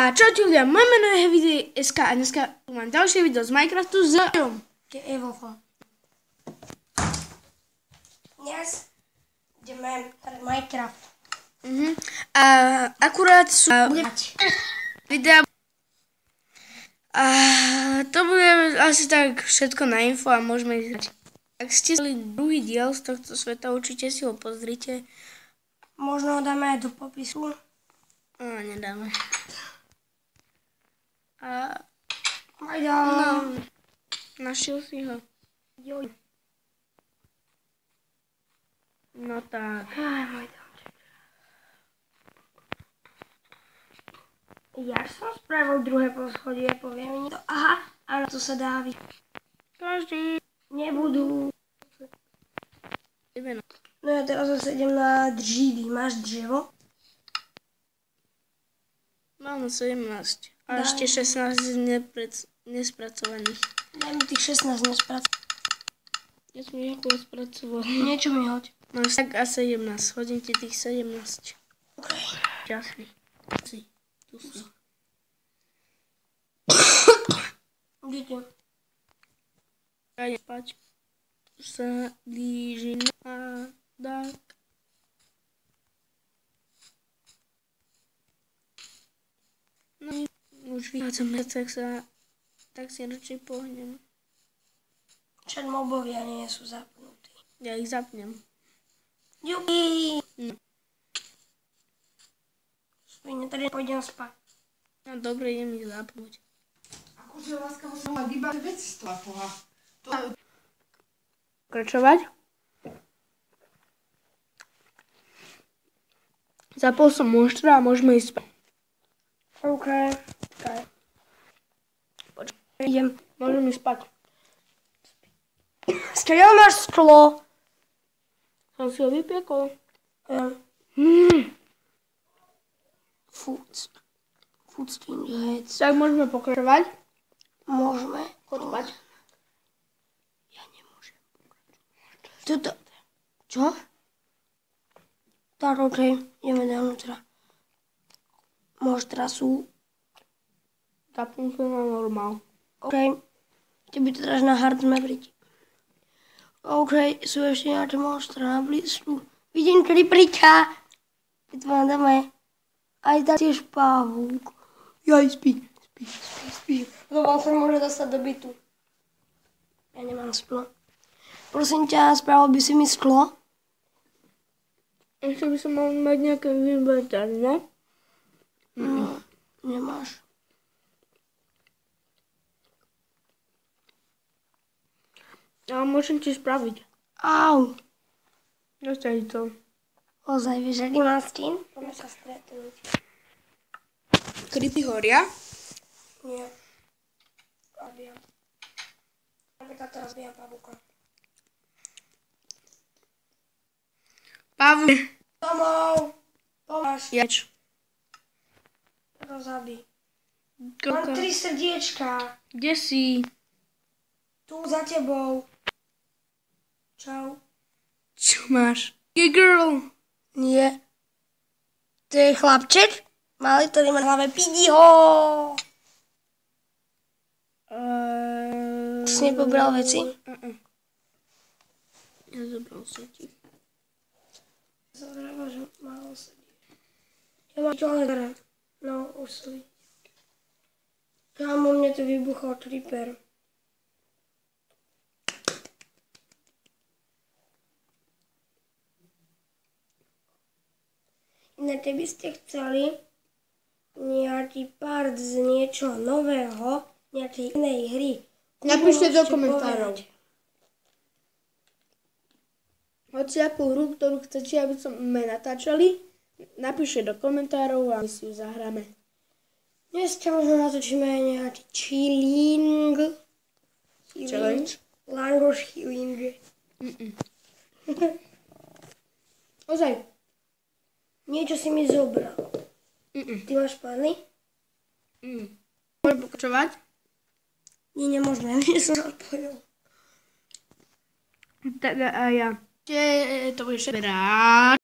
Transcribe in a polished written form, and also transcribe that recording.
A čaute ľudia, moje meno je Heavy.sk a dneska tu mám ďalšie video z Minecraftu s Jom. Evolfo. Dnes ideme hrať Minecraft. A akurát sú videa. A to bude asi tak všetko na info a môžeme ísť hrať. Ak ste chceli druhý diel z tohto sveta, určite si ho pozrite. Možno ho dáme aj do popisu. Nedáme. Našiel si ho. Joj. No tak. Aj, môj domček. Ja som spravil druhé poschodie, poviem mi to. Aha, áno, to sa dá Každý. Nebudú. No ja teraz zase idem na dřívy. Máš drevo? Mám 17. A ešte 16 nespracovaných. Daj mi tých 16 nespracovaných. Ja som ich ako spracoval. Niečo mi hoď. Máš tak a 17. Hodím ti tých 17. OK. Jasný. Tu si. Díky. Ja spať. Už sa blíži na dák. No už vychádzame, tak si radšej pohnem. Mobovia nie sú zapnutí. Ja ich zapnem. Jupi! No. Svine, tady pôjdem spať. No dobre, idem ich zapnúť. Akože láska musím mať iba veci z toho. Pokračovať? Zapol som monštra a môžeme ísť spať. OK. Idem. Môžeme ísť spať. Skeľa máš sklo? Som si ho vypiekol. Food stingheads. Tak môžeme pokračovať. Môžeme. Choď spať. Ja nemôžem pokračovať. Toto. Čo? Tak, OK. Ideme dovnútra. Monštra sú. Zapnú sa na normál. OK. Tebe to dáš na hard mavericki. OK, sú ešte nejaké monštra na blízku. Vidím kriplíka. Keď to vám dáme. Aj tak tiež pavúk. Jaj, spí. Lebo sa môže dostať do bytu. Ja nemám sklo. Prosím ťa, spravil by si mi sklo? Ešte by som mal mať nejaké inventář, ne? No, nemáš. Ale môžem ti spraviť. Au. Dostali to. Ozaj, vieš, aký mám skin? Poďme sa stretnúť. Creepy horia? Nie. Zabijam. Napríklad teraz zabijam pavúka. Pavú. Domov! Pomáš. Jač. Teraz zabij. Mám 3 srdiečka. Kde si? Tu za tebou. Čau. Čo máš? Hey girl. Nie. To je chlapček? Malý, ktorý má na hlave pidiho. Si nepobral veci? Ja zobral sa ti. Zavrava, že málo sedí. Ja mám tohle. No, už sa vidí. Kámo, mne tu vybuchol creeper. Inak keby ste chceli nejaký part z niečo nového, nejakej inej hry, Napíšte do komentárov. Hoci akú hru, ktorú chcete, aby sme natáčali, napíšte do komentárov a my si ju zahráme. Dneska možno natočíme nejaký chilling. Challenge? Langoš healing. Ozaj. Niečo si mi zobral. Ty máš plány? Môžem pokračovať? Nie, nemôžeme, ja som odpojil. Tak a ja. To bude všetko.